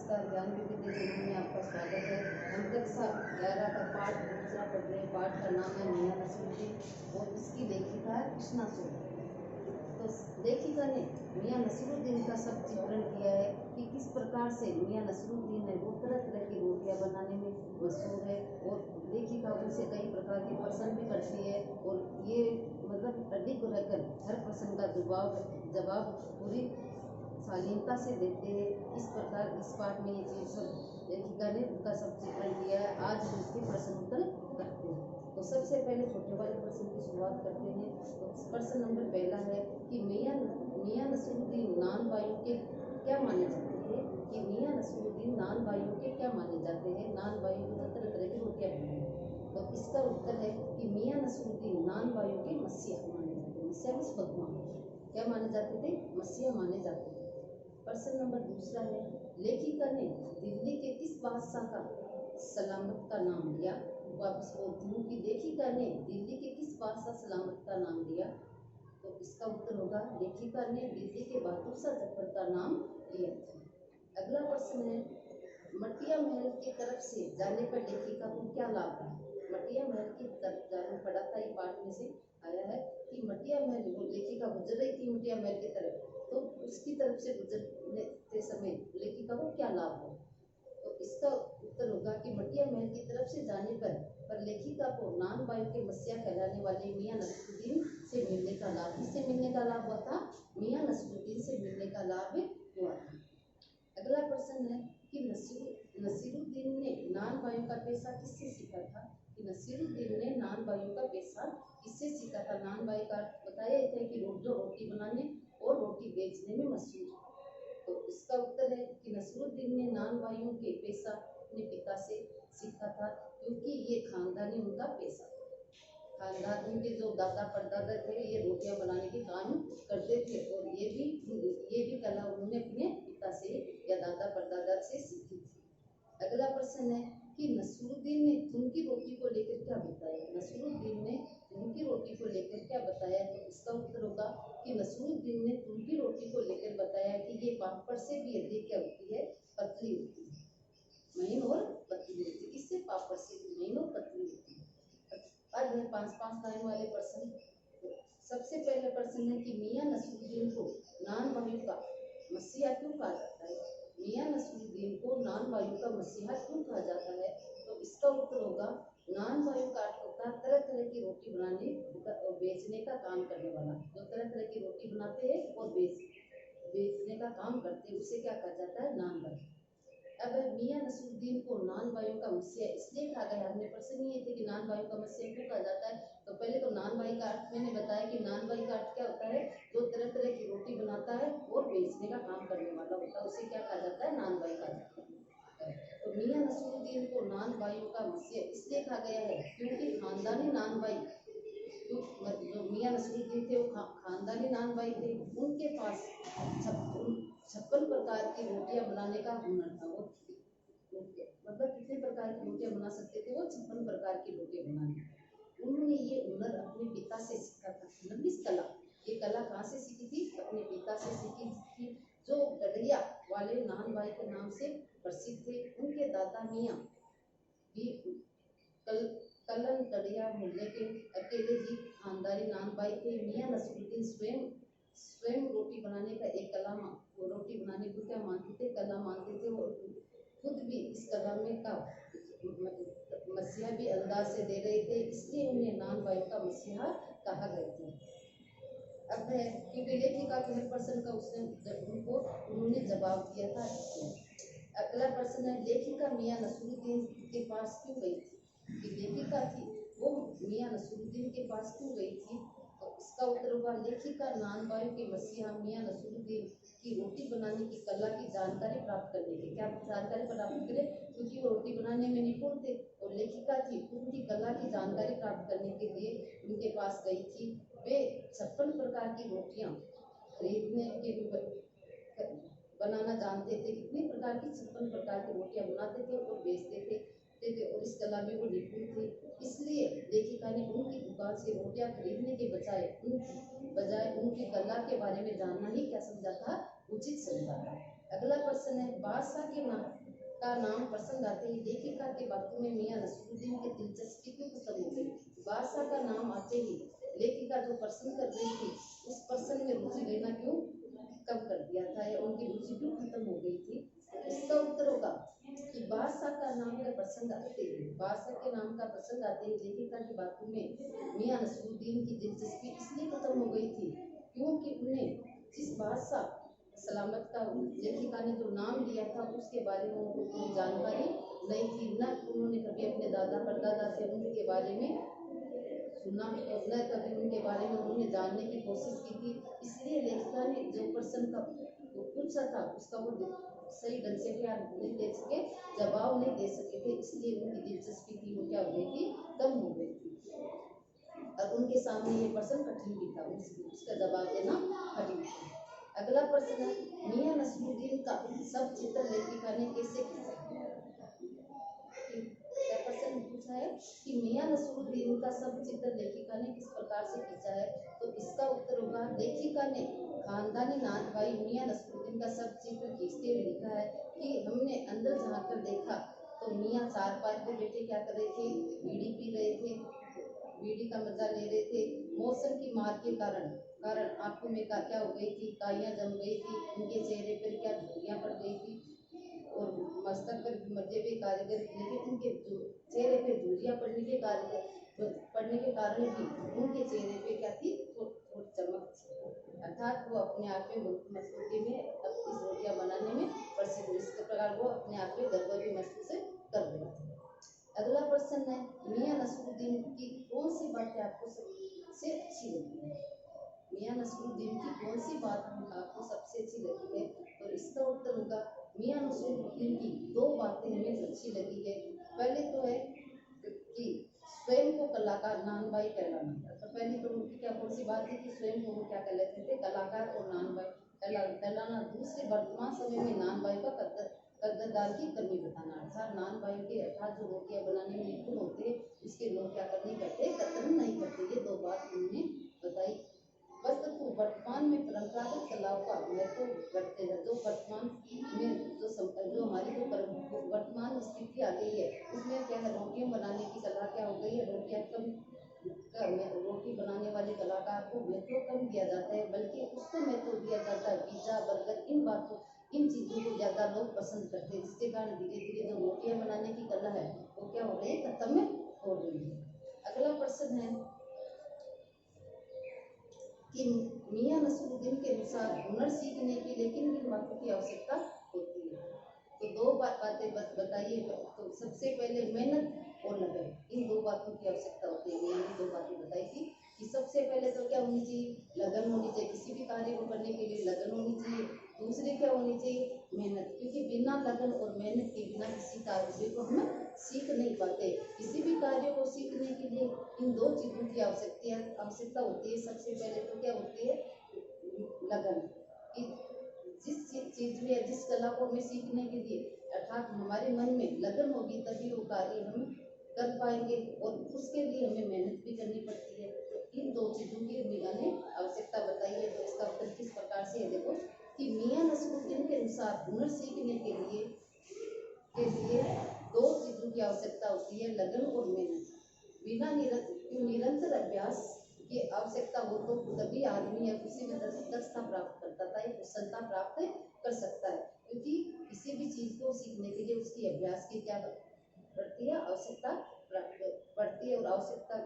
नमस्कार। ज्ञान विविध जीवन में आपका स्वागत है। हम कक्षा 11 का पाठ दूसरा पढ़ रहे हैं। पाठ का नाम है मियां नसीरुद्दीन और इसकी लेखिका है कृष्णा सोनी। तो लेखिका ने मियां नसीरुद्दीन का सब चित्रण किया है कि किस प्रकार से मियां नसीरुद्दीन है वो तरह तरह की रोटियां बनाने में मशहूर है और लेखिका उनसे कई प्रकार के प्रश्न भी करती है और ये मतलब अधिक रहकर हर प्रश्न का जवाब पूरी शालीनता से देते हैं। इस प्रकार इस पाठ में ये चीज सब लेखिका ने उनका सब चित्रण किया है। आज हम इसके प्रश्न उत्तर करते हैं। तो सबसे पहले छोटे वाले प्रश्न की शुरुआत करते हैं। तो प्रश्न नंबर पहला है कि मियां नसीरुद्दीन नान वायु के क्या माने जाते हैं। कि मियां नसीरुद्दीन नान वायु के क्या माने जाते हैं। नान वायु की तरह तरह की रोटियां बनाते हैं। तो इसका उत्तर है कि मियां नसीरुद्दीन नान वायु के मसीहा माने जाते हैं। मसीहा मीन्स भगवान क्या माने जाते थे। मसीहा माने जाते थे। प्रश्न नंबर दूसरा है लेखिका ने दिल्ली के किस बादशाह का सलामत का नाम लिया। वापस बोलती हूँ कि लेखिका ने दिल्ली के किस बादशाह सलामत का नाम लिया। तो इसका उत्तर होगा लेखिका ने दिल्ली के बहादुर शाह जफर का नाम लिया था। अगला प्रश्न है मटिया महल की तरफ से जाने पर लेखिका को क्या लाभ है। मटिया महल की तरफ जाना पड़ा था। ये पाठ में से आया है कि मटिया महल लेखिका गुजर रही थी मटिया महल की तरफ तो उसकी तरफ से गुजरने के समय लेखिका को क्या लाभ हो। तो इसका उत्तर होगा कि मटिया महल की तरफ से जाने पर लेखिका को नान वायु के मसीहा कहलाने वाले मियां नसीरुद्दीन से मिलने का लाभ। किससे मिलने का लाभ हुआ था। मियां नसीरुद्दीन से मिलने का लाभ हुआ था। अगला प्रश्न है कि नसीरुद्दीन ने नान वायु का पेशा किससे सीखा था। कि नसीरुद्दीन ने नान वायु का पेशा किससे सीखा था। नान वायु का बताया था कि जो रोटी बनाने और रोटी बेचने में मशहूर है। तो इसका उत्तर है कि नसीरुद्दीन ने नान वायु के पेशा अपने पिता से सीखा था क्योंकि ये खानदानी उनका पेशा था। खानदान उनके जो दादा परदादा थे ये रोटियां बनाने के काम करते थे और ये भी कला उन्होंने अपने पिता से या दादा परदादा से सीखी थी। अगला प्रश्न है कि नसीरुद्दीन ने तुनकी रोटी को लेकर क्या बताया। नसीरुद्दीन ने तुनकी रोटी को लेकर क्या बताया। तो इसका उत्तर होगा कि नसीरुद्दीन ने तुनकी रोटी को लेकर बताया कि ये पापड़ से भी अधिक क्या होती है पतली होती है। महीन और पतली होती है। किससे पापड़ से महीन और पतली होती है। अब है 5-5 लाइन वाले प्रश्न। सबसे पहले प्रश्न है कि मियां नसीरुद्दीन को नान वायु का मसीहा क्यों कहा जाता है। मियां नसीरुद्दीन को नान वायु का मसीहा क्यों कहा जाता है। तो इसका उत्तर होगा नान वायु का अर्थ होता है तरह तरह की रोटी बनाने और बेचने का काम करने वाला। जो तरह तरह की रोटी बनाते हैं और बेचने का काम करते हैं उसे क्या कहा जाता है नान वायु। अब मियां नसीरुद्दीन को नान वायु का मसीहा इसलिए कहा गया। हमने प्रश्न ये थे कि नान वायु का मसीहा क्यों कहा जाता है। तो पहले तो नान वायु का अर्थ मैंने बताया कि नान वायु का अर्थ क्या होता है जो तरह तरह की रोटी बनाता है और बेचने का काम करने वाला होता है उसे क्या कहा जाता है नान वायु कहा जाता है। तो मियां नसीरुद्दीन को नान वायु का मसीहा इसलिए कहा गया है क्योंकि खानदानी नान वायु जो मियां नसीरुद्दीन थे वो खानदानी नान वायु थे। उनके पास 56 प्रकार की रोटियां बनाने का हुनर था। वो मतलब कितने प्रकार की रोटियां बना सकते थे। वो 56 प्रकार की रोटियां बनाने उन्होंने ये हुनर अपने पिता से सीखा था। नब्बीस कला ये कला कहाँ से सीखी थी। अपने पिता से सीखी थी जो गडरिया वाले नान वायु के नाम से प्रसिद्ध थे। उनके दादा मियां भी कलन गडरिया मोहल्ले के अकेले ही खानदानी नान वायु थे। मियां नसीरुद्दीन स्वयं रोटी बनाने का एक कला रोटी बनाने को क्या मानते थे कला मानते थे और खुद भी इस कला में का मसीहा भी अंदाज से दे रहे थे इसलिए उन्हें नान वायु का मसीहा कहा गया था। अब है क्योंकि लेखिका के हर प्रश्न का उन्होंने जवाब दिया था। अगला प्रश्न है लेखिका मियां नसीरुद्दीन के पास क्यों गई थी। कि लेखिका थी वो मियां नसीरुद्दीन के पास क्यों गई थी। तो इसका उत्तर होगा लेखिका नान वायु के मसीहा मियां नसीरुद्दीन की रोटी बनाने की कला की जानकारी प्राप्त करने के क्या जानकारी प्राप्त करे क्योंकि वो रोटी बनाने में निपुण थे और लेखिका थी उनकी कला की जानकारी प्राप्त करने के लिए उनके पास गई थी। वे 56 प्रकार की रोटियां खरीदने के बनाना जानते थे। कितने प्रकार की 56 प्रकार की रोटियां बनाते थे और बेचते थे और इस कला में वो निपुण थे। इसलिए लेखिका ने उनकी दुकान से रोटियां खरीदने के बजाय उनकी कला के बारे में जानना ही क्या समझा था उचित समझा था। अगला प्रश्न है, बादशाह के नाम का नाम प्रसंग आते ही लेखिका के बातों में मियां नसरुद्दीन की दिलचस्पी क्यों खत्म हो गई? बादशाह का नाम आते ही लेखिका जो प्रश्न कर रही थी उस प्रश्न में रुचि लेना क्यों कम कर दिया था या उनकी रुचि क्यों खत्म हो गई थी? इसका उत्तर होगा कि बादशाह का नाम का प्रसंग आते ही बादशाह के नाम का प्रसंग आते ही लेखिका की बातों में मियां नसरुद्दीन की दिलचस्पी इसलिए खत्म हो गई थी क्योंकि उन्हें जिस बादशाह सलामत का लेखिका ने जो नाम लिया था उसके बारे में उनको कोई जानकारी नहीं थी, न उन्होंने कभी अपने दादा परदादा से उनके बारे में सुना, न कभी उनके बारे में उन्होंने जानने की कोशिश की थी। इसलिए लेखिका ने जो प्रश्न का पूछा था उसका वो सही ढंग से क्या नहीं दे सके, जवाब नहीं दे सके थे, इसलिए उनकी दिलचस्पी थी वो क्या हो गई थी, कम हो गई थी और उनके सामने ये प्रश्न कठिन भी था, उसका जवाब देना कठिन था। अगला प्रश्न है, मियां नसरुद्दीन का सब चित्र लेखिका ने कैसे खींचा? क्या प्रश्न पूछा है कि मियां नसरुद्दीन का सब चित्र लेखिका ने किस प्रकार से खींचा है? तो इसका उत्तर होगा, लेखिका ने खानदानी नाथ भाई मियां नसरुद्दीन का सब चित्र खींचते हुए लिखा है कि हमने अंदर झांक कर देखा तो मियां चार पांच पे बैठे क्या कर रहे थे, बीड़ी पी रहे थे, बीड़ी का मजा ले रहे थे। मौसम की मार के कारण आंखों में क्या हो गई थी, काइयां जम गई थी, उनके चेहरे पर क्या धुरियां पड़ गई थी और मस्तक पर मजे हुए कारीगर, लेकिन उनके चेहरे पे धुरियां पड़ने के कारण भी उनके चेहरे पे क्या थी, थोड़ी चमक थी, अर्थात वो अपने आप में मजबूती में इस रोटियां बनाने में प्रसिद्ध, इस प्रकार वो अपने आप में गर्व भी महसूस कर रहे थे। अगला प्रश्न है, मियां नसरुद्दीन की कौन सी बातें आपको सबसे अच्छी लगी है? मियां नसरुद्दीन की कौन सी बात आपको सबसे अच्छी लगी है? तो इसका उत्तर होगा, मियां नसरुद्दीन की दो बातें हमें अच्छी लगी है। पहले तो है कि स्वयं को कलाकार नानबाई कहलाना, तो पहली तो उनकी क्या कौन सी बात है कि स्वयं को वो क्या कहलाते थे, कलाकार और नानबाई कहलाना। दूसरे, वर्तमान समय में नानबाई का कद्दार की कमी बताना, अर्थात नानबाई के अर्थात जो रोटियां बनाने में निपुण होते उसके लोग क्या करने करते, कतरन नहीं करते। ये दो बात उन्होंने बताई। वस्तु वर्तमान में परंपरागत कलाओं का महत्व बढ़ते हैं, जो वर्तमान में जो हमारी जो वर्तमान स्थिति आ गई है उसमें क्या है, रोटियां बनाने की कला क्या हो गई है, रोटियां रोटी बनाने वाले कलाकार को महत्व कम दिया जाता है, बल्कि उसको महत्व दिया जाता है पिज्जा बर्गर, इन चीजों को ज्यादा लोग पसंद करते हैं, जिसके कारण धीरे धीरे जो रोटियां बनाने की कला है वो क्या हो रही है, खत्म हो रही है। अगला प्रश्न है कि मियां नसरुद्दीन के अनुसार हुनर सीखने के लिए किन किन बातों की आवश्यकता होती है? तो दो बातें बताइए। तो सबसे पहले मेहनत और लगन, इन दो बातों की आवश्यकता होती है। मियां ने दो बातें बताई थी कि सबसे पहले तो क्या होनी चाहिए, लगन होनी चाहिए, किसी भी कार्य को करने के लिए लगन होनी चाहिए। दूसरी क्या होनी चाहिए, मेहनत, क्योंकि बिना लगन और मेहनत के बिना किसी कार्य को हम सीख नहीं पाते। किसी भी कार्य को सीखने के लिए इन दो चीजों की आवश्यकता होती है। सबसे पहले तो क्या होती है, लगन, कि जिस चीज में जिस कला को हमें सीखने के लिए अर्थात हमारे मन में लगन होगी तभी वो कार्य हम कर पाएंगे और उसके लिए हमें मेहनत भी करनी पड़ती है। तो इन दो चीजों की मियां ने आवश्यकता बताई है। तो इसका उत्तर किस प्रकार से है, देखो कि मियां नसरुद्दीन के अनुसार हुनर सीखने के लिए दो चीजों की आवश्यकता होती है, लगन और मेहनत। बिना निरंतर अभ्यास की आवश्यकता हो तो तभी आदमी या किसी भी दक्षता प्राप्त करता है, कुशलता प्राप्त कर सकता है, क्योंकि किसी भी चीज को सीखने के लिए उसकी अभ्यास की क्या पड़ती है, आवश्यकता पड़ती है और आवश्यकता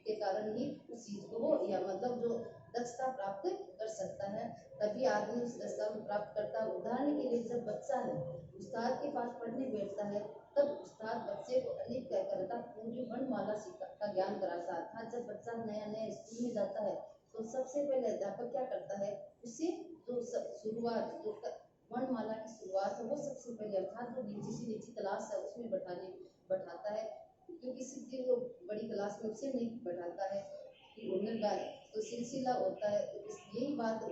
के कारण ही उस चीज को वो या मतलब जो दक्षता प्राप्त कर सकता है, तभी आदमी उस दक्षता को प्राप्त करता है। उदाहरण के लिए जब बच्चा है उस्ताद के पास पढ़ने बैठता है तब उस्ताद बच्चे को अलिफ क्या करता, पूरी वर्णमाला का ज्ञान कराता था। जब बच्चा नया स्कूल में जाता है तो सबसे पहले अध्यापक क्या करता है, उसे जो शुरुआत जो वर्णमाला की शुरुआत है वो सबसे पहले अर्थात जो नीची क्लास है उसमें बैठाता है, क्योंकि सीधी वो बड़ी क्लास में उसे नहीं बैठाता है। तो सिलसिला होता है, यही बात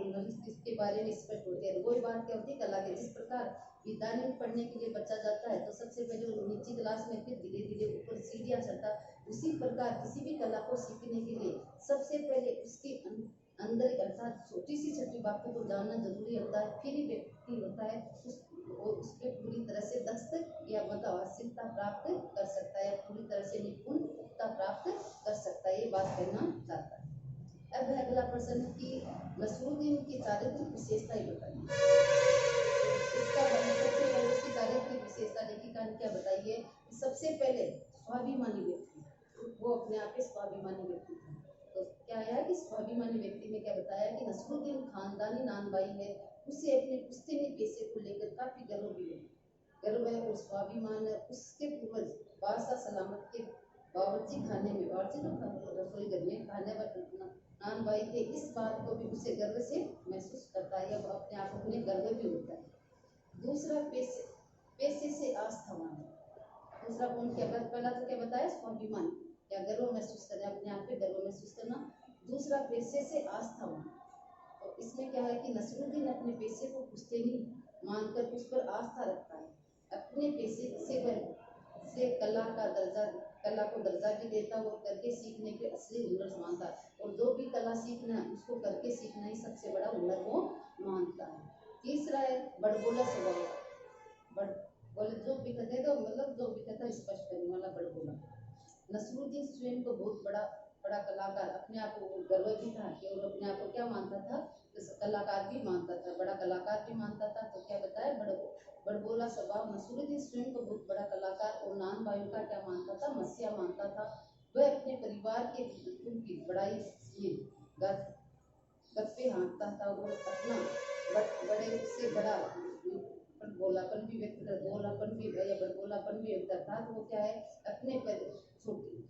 इसके बारे में स्पष्ट होती है। वही बात क्या होती है, कला के जिस प्रकार विद्यालय में पढ़ने के लिए बच्चा जाता है तो सबसे पहले वो नीची क्लास में फिर धीरे धीरे ऊपर सीढ़ियां चढ़ता, उसी प्रकार किसी भी कला को सीखने के लिए सबसे पहले उसके अंदर अर्थात छोटी सी बातों को जानना जरूरी होता है, फिर ही व्यक्ति होता है उस वो उस पर पूरी तरह से दस्तक या मतवासिकता प्राप्त कर सकता है, या पूरी तरह से निपुणता प्राप्त कर सकता है, ये बात कहना चाहता है। अब है अगला प्रश्न कि नसरुद्दीन की चारित्रिक विशेषता ही बताइए। इसका सबसे पहले उसकी चारित्रिक विशेषता लेखिका ने क्या बताई है? सबसे पहले स्वाभिमानी व्यक्ति, वो अपने आप में स्वाभिमानी व्यक्ति था। तो क्या है कि स्वाभिमानी व्यक्ति में क्या बताया कि नसरुद्दीन खानदानी नानबाई है, उसे अपने पुश्तैनी पेशे को लेकर काफी गर्व है और स्वाभिमान है। उसके पूर्वज बादशाह सलामत के बावर्ची खाने में, बावर्ची तो रसोई घर में खाने पर नानबाई थे, इस बात को भी उसे गर्व से महसूस करता है, अब अपने आप में गर्व भी होता है। दूसरा पेशे से आस्थावान। दूसरा पॉइंट क्या, पहला तो क्या बताया? स्वाभिमान या गर्व महसूस करना, अपने आप पे गर्व महसूस करना। दूसरा पेशे से आस्थावान, और इसमें क्या है कि नसरुद्दीन अपने पेशे को पुश्तैनी मानकर उस पर आस्था रखता है, अपने पेशे से कला को दर्जा भी देता और करके सीखने के असली हुनर मानता है, और जो भी कला सीखना है उसको करके सीखना ही सबसे बड़ा हुनर वो मानता है। तीसरा है बड़बोला स्वभाव, जो भी कहते तो मतलब जो भी कहता स्पष्ट करने वाला बड़बोला। नसरुद्दीन स्वयं को बहुत बड़ा कलाकार, अपने आप को गर्व भी था कि और अपने आप को क्या मानता था? कलाकार भी मानता था, बड़ा कलाकार भी मानता था। तो क्या बताया? बड़बोला स्वभाव। नसरुद्दीन स्वयं को बहुत बड़ा कलाकार और नानबाइयों का क्या मानता था? मसीहा मानता था। वह अपने परिवार के बुजुर्गों की बड़ाई गप्पे हाँकता था और अपना बड़े से बड़ा बोलापन भी व्यक्त करता। तो वो क्या है, अपने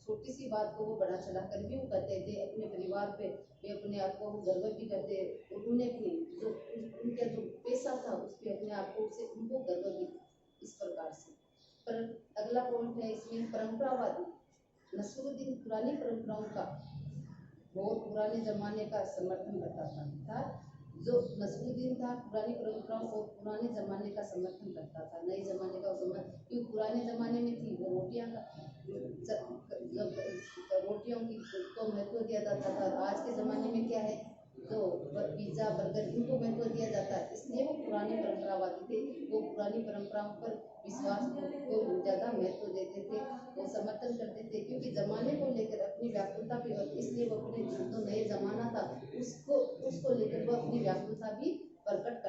छोटी सी बात को वो बड़ा चढ़ा कर भी वो कहते थे, अपने परिवार पे वे अपने आप को गर्व भी करते, उन्होंने अपने जो उनका जो पेशा था उस पर अपने आप को से उनको गर्व भी इस प्रकार से। पर अगला पॉइंट है इसमें परंपरावादी। नसरुद्दीन पुरानी परंपराओं का, बहुत पुराने जमाने का समर्थन करता था। जो नसरुद्दीन था पुरानी परंपराओं और पुराने जमाने का समर्थन करता था, नए जमाने का क्योंकि पुराने जमाने में थी वो रोटियों की को महत्व दिया जाता था। आज के जमाने में क्या है, जो पिज्जा बर्गर इनको महत्व दिया जाता है, इसलिए वो पुराने परंपरावादी थे। वो पुरानी परंपराओं पर विश्वास को ज्यादा महत्व देते थे, वो समर्थन करते थे, क्योंकि जमाने को लेकर अपनी व्याकुलता भी, और इसलिए वो अपने जो नए जमाना था उसको लेकर वो अपनी व्याकुलता भी प्रकट